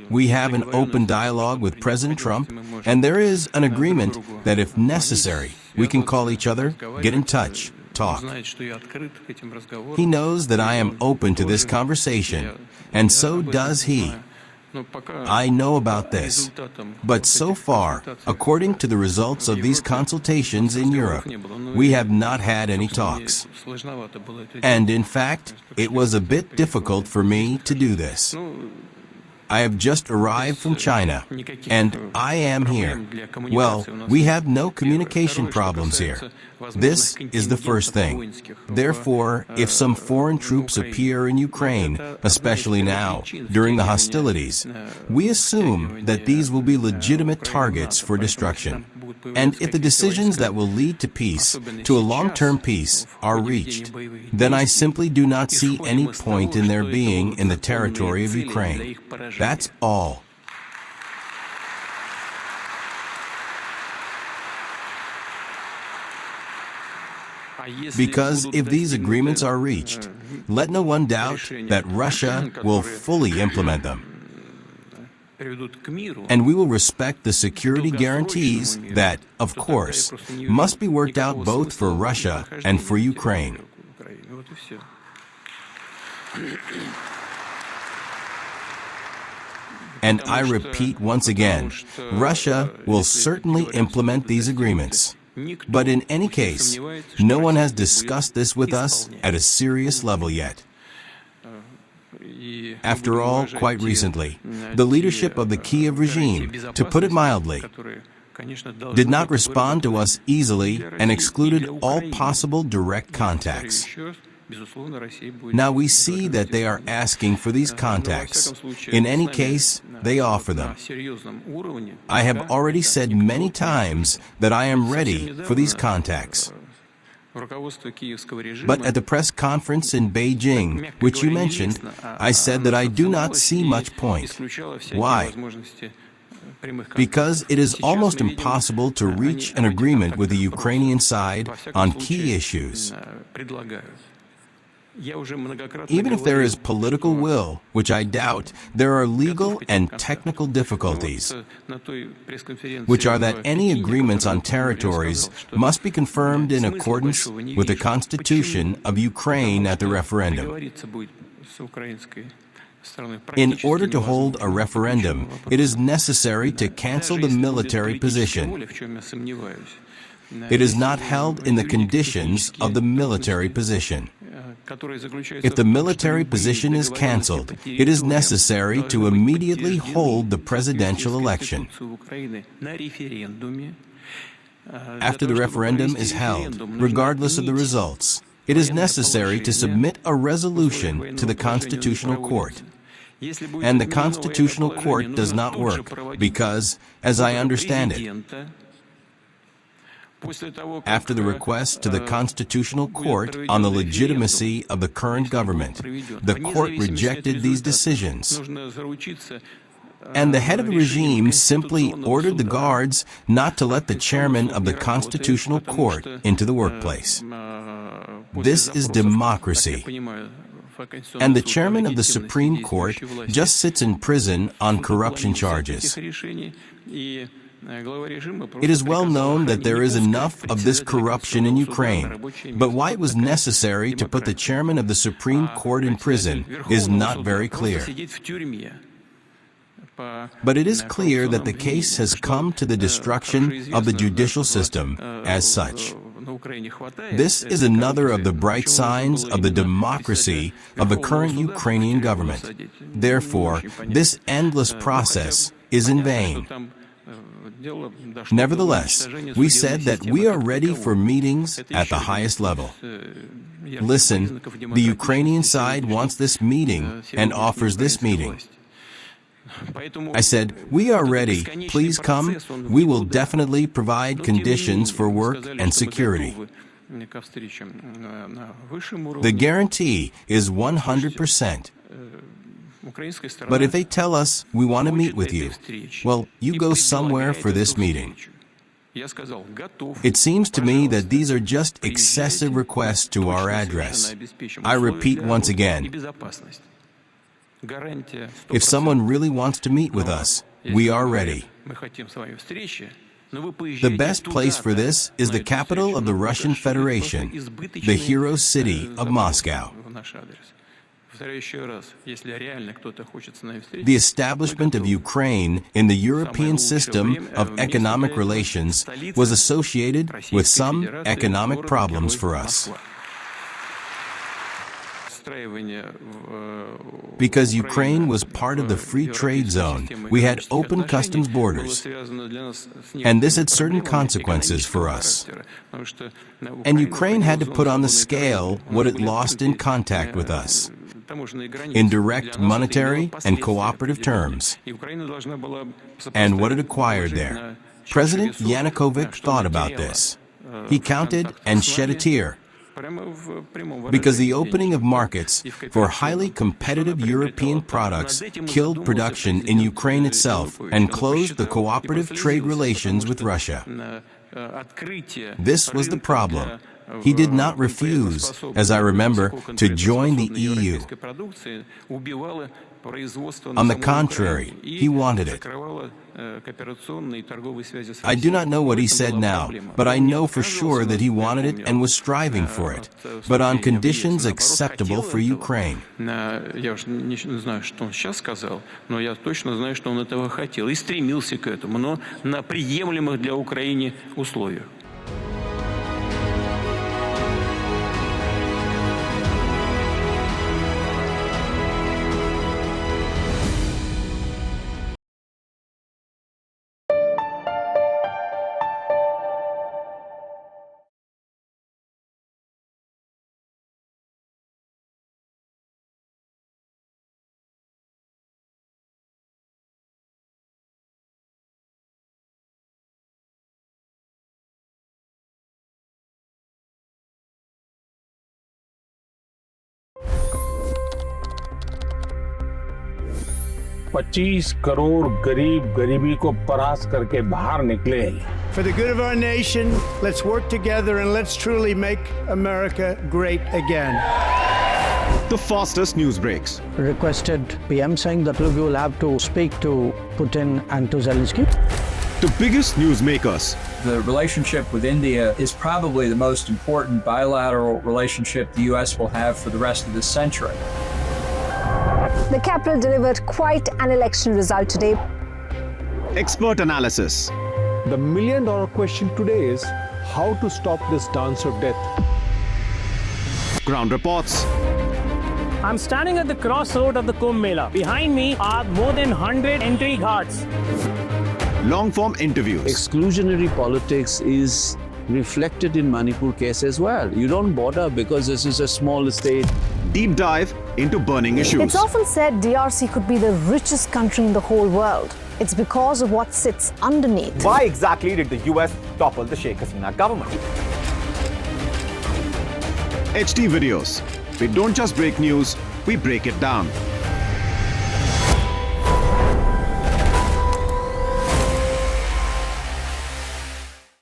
We have an open dialogue with President Trump, and there is an agreement that if necessary, we can call each other, get in touch, talk. He knows that I am open to this conversation, and so does he. I know about this, but so far, according to the results of these consultations in Europe, we have not had any talks. And in fact, it was a bit difficult for me to do this. I have just arrived from China, and I am here. Well, we have no communication problems here. This is the first thing. Therefore, if some foreign troops appear in Ukraine, especially now, during the hostilities, we assume that these will be legitimate targets for destruction. And if the decisions that will lead to peace, to a long-term peace, are reached, then I simply do not see any point in their being in the territory of Ukraine. That's all. Because if these agreements are reached, let no one doubt that Russia will fully implement them. And we will respect the security guarantees that, of course, must be worked out both for Russia and for Ukraine. And I repeat once again, Russia will certainly implement these agreements. But in any case, no one has discussed this with us at a serious level yet. After all, quite recently, the leadership of the Kyiv regime, to put it mildly, did not respond to us easily and excluded all possible direct contacts. Now we see that they are asking for these contacts. In any case, they offer them. I have already said many times that I am ready for these contacts. But at the press conference in Beijing, which you mentioned, I said that I do not see much point. Why? Because it is almost impossible to reach an agreement with the Ukrainian side on key issues. Even if there is political will, which I doubt, there are legal and technical difficulties, which are that any agreements on territories must be confirmed in accordance with the Constitution of Ukraine at the referendum. In order to hold a referendum, it is necessary to cancel the military position. It is not held in the conditions of the military position. If the military position is cancelled, it is necessary to immediately hold the presidential election. After the referendum is held, regardless of the results, it is necessary to submit a resolution to the Constitutional Court. And the Constitutional Court does not work because, as I understand it, after the request to the Constitutional Court on the legitimacy of the current government, the court rejected these decisions. And the head of the regime simply ordered the guards not to let the chairman of the Constitutional Court into the workplace. This is democracy. And the chairman of the Supreme Court just sits in prison on corruption charges. It is well known that there is enough of this corruption in Ukraine, but why it was necessary to put the chairman of the Supreme Court in prison is not very clear. But it is clear that the case has come to the destruction of the judicial system as such. This is another of the bright signs of the democracy of the current Ukrainian government. Therefore, this endless process is in vain. Nevertheless, we said that we are ready for meetings at the highest level. Listen, the Ukrainian side wants this meeting and offers this meeting. I said, we are ready, please come, we will definitely provide conditions for work and security. The guarantee is 100%. But if they tell us, we want to meet with you, well, you go somewhere for this meeting. It seems to me that these are just excessive requests to our address. I repeat once again, if someone really wants to meet with us, we are ready. The best place for this is the capital of the Russian Federation, the hero city of Moscow. The establishment of Ukraine in the European system of economic relations was associated with some economic problems for us. Because Ukraine was part of the free trade zone, we had open customs borders, and this had certain consequences for us. And Ukraine had to put on the scale what it lost in contact with us, in direct monetary and cooperative terms, and what it acquired there. President Yanukovych thought about this. He counted and shed a tear, because the opening of markets for highly competitive European products killed production in Ukraine itself and closed the cooperative trade relations with Russia. This was the problem. He did not refuse, as I remember, to join the EU. On the contrary, he wanted it. I do not know what he said now, but I know for sure that he wanted it and was striving for it, but on conditions acceptable for Ukraine. $25 crore गरीब गरीबी को परास्त करके बाहर निकले। For the good of our nation, let's work together and let's truly make America great again. The fastest news breaks. Requested PM saying that we will have to speak to Putin and to Zelensky. The biggest news makers. The relationship with India is probably the most important bilateral relationship the U.S. will have for the rest of this century. The capital delivered quite an election result today. Expert analysis. The million-dollar question today is how to stop this dance of death. Ground reports. I'm standing at the crossroad of the Kumbh Mela. Behind me are more than 100 entry guards. Long-form interviews. Exclusionary politics is reflected in Manipur case as well. You don't bother because this is a small state. Deep dive into burning issues. It's often said DRC could be the richest country in the whole world. It's because of what sits underneath. Why exactly did the US topple the Sheikh Hasina government? HT videos. We don't just break news, we break it down.